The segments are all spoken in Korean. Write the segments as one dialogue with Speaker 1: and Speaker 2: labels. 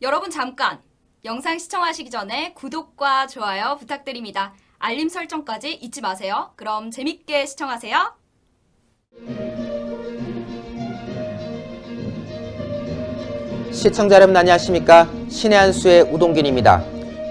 Speaker 1: 여러분 잠깐! 영상 시청하시기 전에 구독과 좋아요 부탁드립니다. 알림 설정까지 잊지 마세요. 그럼 재밌게 시청하세요.
Speaker 2: 시청자 여러분 안녕하십니까? 신의 한 수의 우동균입니다.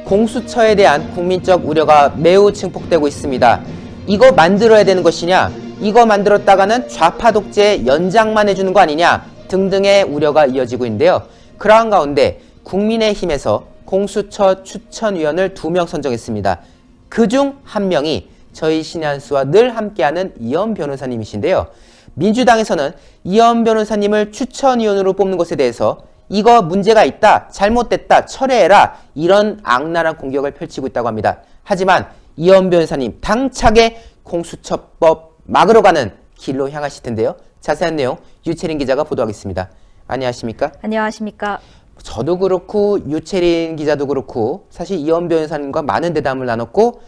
Speaker 2: 공수처에 대한 국민적 우려가 매우 증폭되고 있습니다. 이거 만들어야 되는 것이냐? 이거 만들었다가는 좌파 독재 연장만 해주는 거 아니냐? 등등의 우려가 이어지고 있는데요. 그러한 가운데 국민의힘에서 공수처 추천위원을 2명 선정했습니다. 그중 한 명이 저희 신의 한 수와 늘 함께하는 이현 변호사님이신데요. 민주당에서는 이현 변호사님을 추천위원으로 뽑는 것에 대해서 이거 문제가 있다, 잘못됐다, 철회해라 이런 악랄한 공격을 펼치고 있다고 합니다. 하지만 이현 변호사님 당차게 공수처법 막으러 가는 길로 향하실 텐데요. 자세한 내용 유채린 기자가 보도하겠습니다. 안녕하십니까?
Speaker 3: 안녕하십니까?
Speaker 2: 저도 그렇고 유채린 기자도 그렇고 사실 이현 변호사님과 많은 대담을 나눴고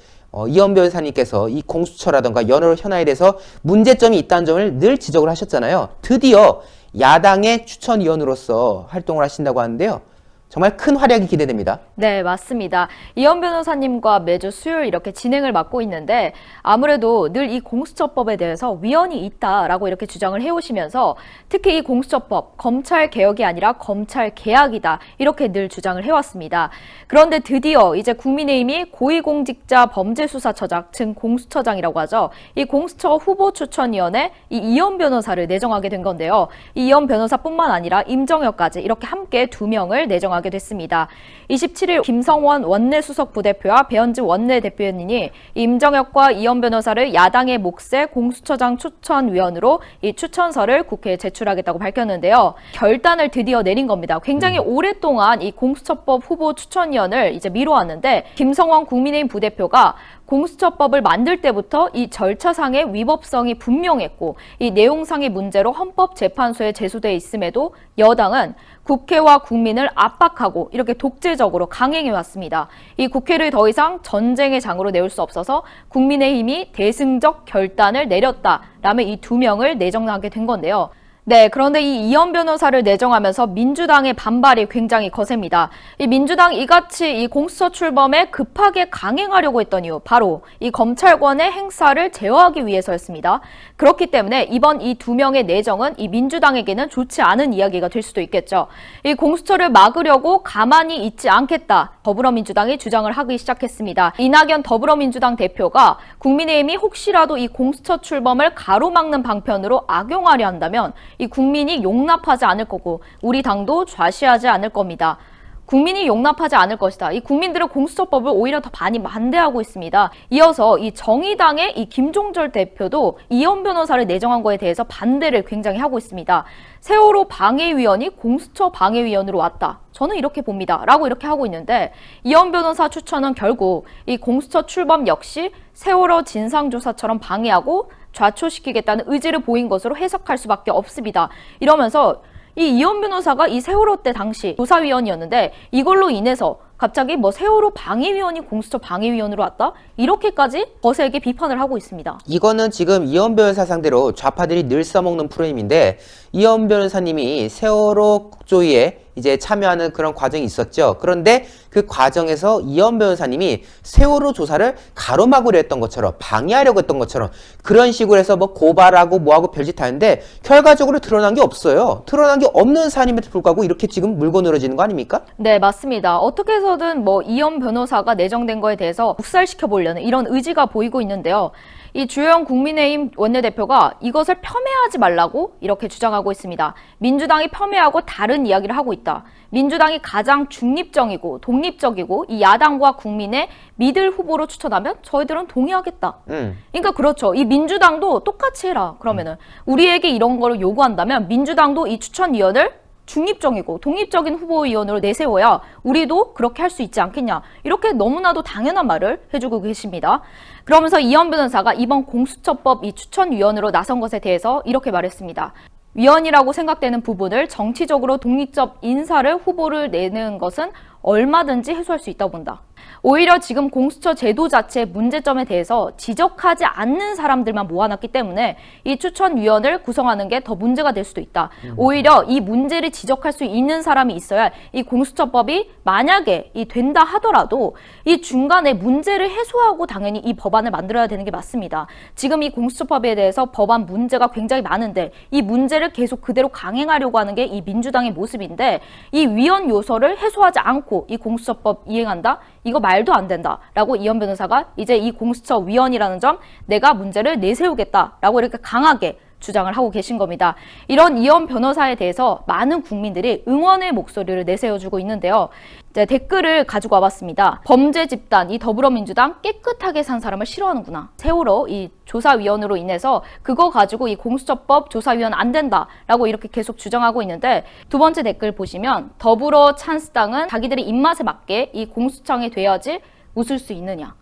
Speaker 2: 이현 변호사님께서 이 공수처라던가 여러 현안에 대해서 문제점이 있다는 점을 늘 지적을 하셨잖아요. 드디어 야당의 추천위원으로서 활동을 하신다고 하는데요. 정말 큰 활약이 기대됩니다.
Speaker 3: 네, 맞습니다. 이현 변호사님과 매주 수요일 이렇게 진행을 맡고 있는데 아무래도 늘 이 공수처법에 대해서 위헌이 있다라고 이렇게 주장을 해오시면서 특히 이 공수처법, 검찰 개혁이 아니라 검찰 개혁이다 이렇게 늘 주장을 해왔습니다. 그런데 드디어 이제 국민의힘이 고위공직자 범죄수사처장, 즉 공수처장이라고 하죠. 이 공수처 후보추천위원회 이 이현 변호사를 내정하게 된 건데요. 이 이현 변호사뿐만 아니라 임정혁까지 이렇게 함께 2명을 내정하게 됐습니다. 27일 김성원 원내수석 부대표와 배현지 원내대표연이 임정혁과 이현 변호사를 야당의 몫의 공수처장 추천위원으로 이 추천서를 국회에 제출하겠다고 밝혔는데요. 결단을 드디어 내린 겁니다. 굉장히 오랫동안 이 공수처법 후보 추천위원을 이제 미뤄왔는데 김성원 국민의힘 부대표가 공수처법을 만들 때부터 이 절차상의 위법성이 분명했고 이 내용상의 문제로 헌법재판소에 제소돼 있음에도 여당은 국회와 국민을 압박하고 이렇게 독재적으로 강행해왔습니다. 이 국회를 더 이상 전쟁의 장으로 내올 수 없어서 국민의힘이 대승적 결단을 내렸다라며 이 2명을 내정하게 된 건데요. 네, 그런데 이 이현 변호사를 내정하면서 민주당의 반발이 굉장히 거셉니다. 이 민주당 이같이 이 공수처 출범에 급하게 강행하려고 했던 이유, 바로 이 검찰권의 행사를 제어하기 위해서였습니다. 그렇기 때문에 이번 이 2명의 내정은 이 민주당에게는 좋지 않은 이야기가 될 수도 있겠죠. 이 공수처를 막으려고 가만히 있지 않겠다. 더불어민주당이 주장을 하기 시작했습니다. 이낙연 더불어민주당 대표가 국민의힘이 혹시라도 이 공수처 출범을 가로막는 방편으로 악용하려 한다면 이 국민이 용납하지 않을 거고 우리 당도 좌시하지 않을 겁니다. 국민이 용납하지 않을 것이다. 이 국민들은 공수처법을 오히려 더 많이 반대하고 있습니다. 이어서 이 정의당의 이 김종철 대표도 이현 변호사를 내정한 거에 대해서 반대를 굉장히 하고 있습니다. 세월호 방해위원이 공수처 방해위원으로 왔다. 저는 이렇게 봅니다. 라고 이렇게 하고 있는데 이현 변호사 추천은 결국 이 공수처 출범 역시 세월호 진상조사처럼 방해하고 좌초시키겠다는 의지를 보인 것으로 해석할 수밖에 없습니다. 이러면서 이 이현 변호사가 이 세월호 때 당시 조사위원이었는데 이걸로 인해서 갑자기 뭐 세월호 방해위원이 공수처 방해위원으로 왔다? 이렇게까지 거세게 비판을 하고 있습니다.
Speaker 2: 이거는 지금 이현 변호사 상대로 좌파들이 늘 써먹는 프레임인데 이현 변호사님이 세월호 국조위에 이제 참여하는 그런 과정이 있었죠. 그런데 그 과정에서 이현 변호사님이 세월호 조사를 가로막으려 했던 것처럼 방해하려고 했던 것처럼 그런 식으로 해서 뭐 고발하고 뭐하고 별짓 하는데 결과적으로 드러난 게 없어요. 드러난 게 없는 사안임에도 불구하고 이렇게 지금 물고 늘어지는 거 아닙니까?
Speaker 3: 네, 맞습니다. 어떻게 해서든 뭐 이현 변호사가 내정된 거에 대해서 묵살시켜 보려는 이런 의지가 보이고 있는데요. 이 주호영 국민의힘 원내대표가 이것을 폄훼하지 말라고 이렇게 주장하고 있습니다. 민주당이 폄훼하고 다른 이야기를 하고 있다. 민주당이 가장 중립적이고 독립적이고 이 야당과 국민의 믿을 후보로 추천하면 저희들은 동의하겠다. 그러니까 그렇죠. 이 민주당도 똑같이 해라. 그러면은 우리에게 이런 거를 요구한다면 민주당도 이 추천위원을 중립적이고 독립적인 후보위원으로 내세워야 우리도 그렇게 할 수 있지 않겠냐. 이렇게 너무나도 당연한 말을 해주고 계십니다. 그러면서 이현 변호사가 이번 공수처법 이 추천위원으로 나선 것에 대해서 이렇게 말했습니다. 위헌이라고 생각되는 부분을 정치적으로 독립적 인사를 후보를 내는 것은 얼마든지 해소할 수 있다고 본다. 오히려 지금 공수처 제도 자체의 문제점에 대해서 지적하지 않는 사람들만 모아놨기 때문에 이 추천위원을 구성하는 게 더 문제가 될 수도 있다. 오히려 이 문제를 지적할 수 있는 사람이 있어야 이 공수처법이 만약에 된다 하더라도 이 중간에 문제를 해소하고 당연히 이 법안을 만들어야 되는 게 맞습니다. 지금 이 공수처법에 대해서 법안 문제가 굉장히 많은데 이 문제를 계속 그대로 강행하려고 하는 게 이 민주당의 모습인데 이 위헌 요소를 해소하지 않고 이 공수처법 이행한다? 이거 말도 안 된다라고 이현 변호사가 이제 이 공수처 위헌이라는 점 내가 문제를 내세우겠다라고 이렇게 강하게 주장을 하고 계신 겁니다. 이런 이현 변호사에 대해서 많은 국민들이 응원의 목소리를 내세워주고 있는데요. 이제 댓글을 가지고 와봤습니다. 범죄 집단, 이 더불어민주당 깨끗하게 산 사람을 싫어하는구나. 세월호 이 조사위원으로 인해서 그거 가지고 이 공수처법 조사위원 안 된다라고 이렇게 계속 주장하고 있는데 두 번째 댓글 보시면 더불어 찬스당은 자기들의 입맛에 맞게 이 공수처에 돼야지 웃을 수 있느냐.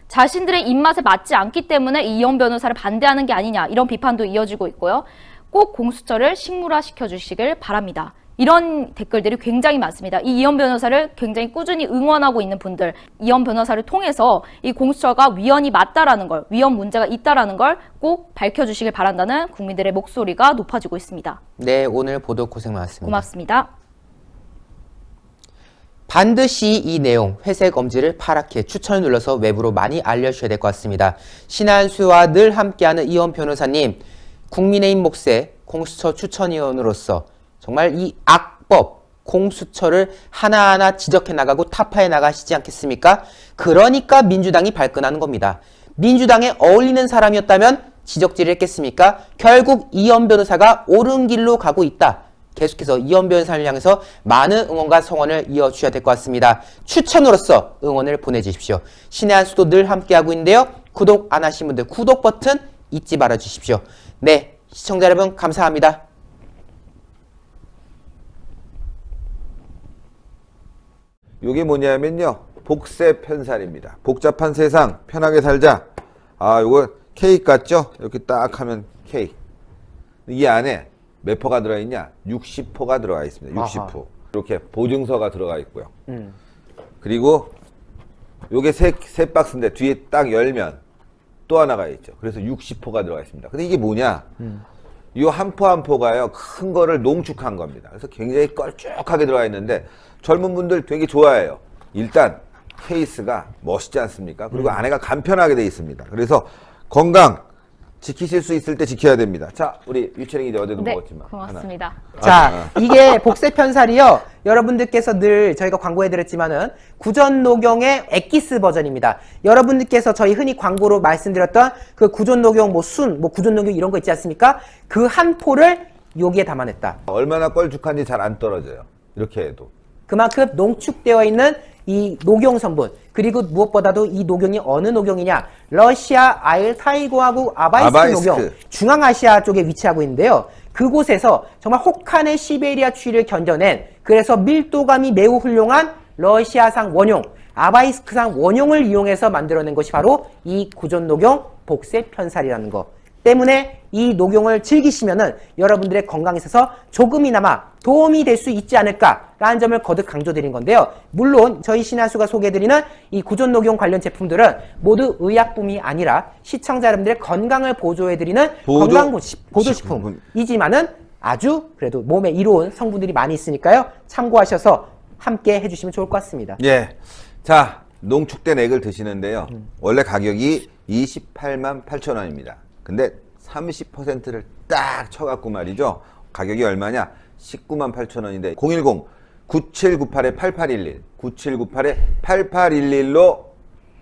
Speaker 3: 자신들의 입맛에 맞지 않기 때문에 이현 변호사를 반대하는 게 아니냐 이런 비판도 이어지고 있고요. 꼭 공수처를 식물화시켜 주시길 바랍니다. 이런 댓글들이 굉장히 많습니다. 이 이현 변호사를 굉장히 꾸준히 응원하고 있는 분들, 이현 변호사를 통해서 이 공수처가 위헌이 맞다라는 걸, 위헌 문제가 있다라는 걸 꼭 밝혀주시길 바란다는 국민들의 목소리가 높아지고 있습니다.
Speaker 2: 네, 오늘 보도 고생 많았습니다.
Speaker 3: 고맙습니다.
Speaker 2: 반드시 이 내용 회색 엄지를 파랗게 추천을 눌러서 외부로 많이 알려주셔야 될 것 같습니다. 신한수와 늘 함께하는 이현 변호사님, 국민의힘 몫의 공수처 추천위원으로서 정말 이 악법 공수처를 하나하나 지적해 나가고 타파해 나가시지 않겠습니까? 그러니까 민주당이 발끈하는 겁니다. 민주당에 어울리는 사람이었다면 지적질을 했겠습니까? 결국 이현 변호사가 옳은 길로 가고 있다. 계속해서 이현 변호사를 향해서 많은 응원과 성원을 이어주셔야 될 것 같습니다. 추천으로서 응원을 보내주십시오. 신의 한 수도 늘 함께하고 있는데요. 구독 안 하신 분들 구독 버튼 잊지 말아 주십시오. 네, 시청자 여러분 감사합니다.
Speaker 4: 이게 뭐냐면요, 복세 편살입니다. 복잡한 세상 편하게 살자. 아, 요거 케이크 같죠? 이렇게 딱 하면 케이크. 이 안에 몇 포가 들어있냐? 60포가 들어가 있습니다. 60포. 아하. 이렇게 보증서가 들어가 있고요. 그리고 요게 세 박스인데 뒤에 딱 열면 또 하나가 있죠. 그래서 60포가 들어가 있습니다. 근데 이게 뭐냐? 이 한 포 한 포가요, 큰 거를 농축한 겁니다. 그래서 굉장히 걸쭉하게 들어가 있는데 젊은 분들 되게 좋아해요. 일단 케이스가 멋있지 않습니까? 그리고 안에가 간편하게 돼 있습니다. 그래서 건강 지키실 수 있을 때 지켜야 됩니다. 자, 우리 유채링이 어제도
Speaker 3: 네,
Speaker 4: 먹었지만.
Speaker 3: 고맙습니다.
Speaker 2: 자, 이게 복세 편살이요. 여러분들께서 늘 저희가 광고해드렸지만은 구전 녹용의 엑기스 버전입니다. 여러분들께서 저희 흔히 광고로 말씀드렸던 그 구전 녹용 구전 녹용 이런 거 있지 않습니까? 그 한 포를 여기에 담아냈다.
Speaker 4: 얼마나 껄쭉한지 잘 안 떨어져요. 이렇게 해도.
Speaker 2: 그만큼 농축되어 있는 이 녹용 성분, 그리고 무엇보다도 이 녹용이 어느 녹용이냐? 러시아 알타이고하국 아바이스크 녹용, 중앙아시아 쪽에 위치하고 있는데요. 그곳에서 정말 혹한의 시베리아 추위를 견뎌낸, 그래서 밀도감이 매우 훌륭한 러시아산 원용, 아바이스크산 원용을 이용해서 만들어낸 것이 바로 이 구전 녹용 복세 편살이라는 거. 때문에 이 녹용을 즐기시면은 여러분들의 건강에 있어서 조금이나마 도움이 될 수 있지 않을까라는 점을 거듭 강조드린 건데요. 물론 저희 신한수가 소개해드리는 이 구전 녹용 관련 제품들은 모두 의약품이 아니라 시청자 여러분들의 건강을 보조해드리는 건강 보조식품이지만은 아주 그래도 몸에 이로운 성분들이 많이 있으니까요. 참고하셔서 함께 해주시면 좋을 것 같습니다.
Speaker 4: 예. 자, 농축된 액을 드시는데요. 원래 가격이 28만 8천 원입니다. 근데 30%를 딱 쳐갖고 말이죠. 가격이 얼마냐? 19만 8천 원인데 010-9798-8811 9798-8811로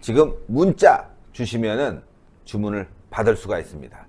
Speaker 4: 지금 문자 주시면은 주문을 받을 수가 있습니다.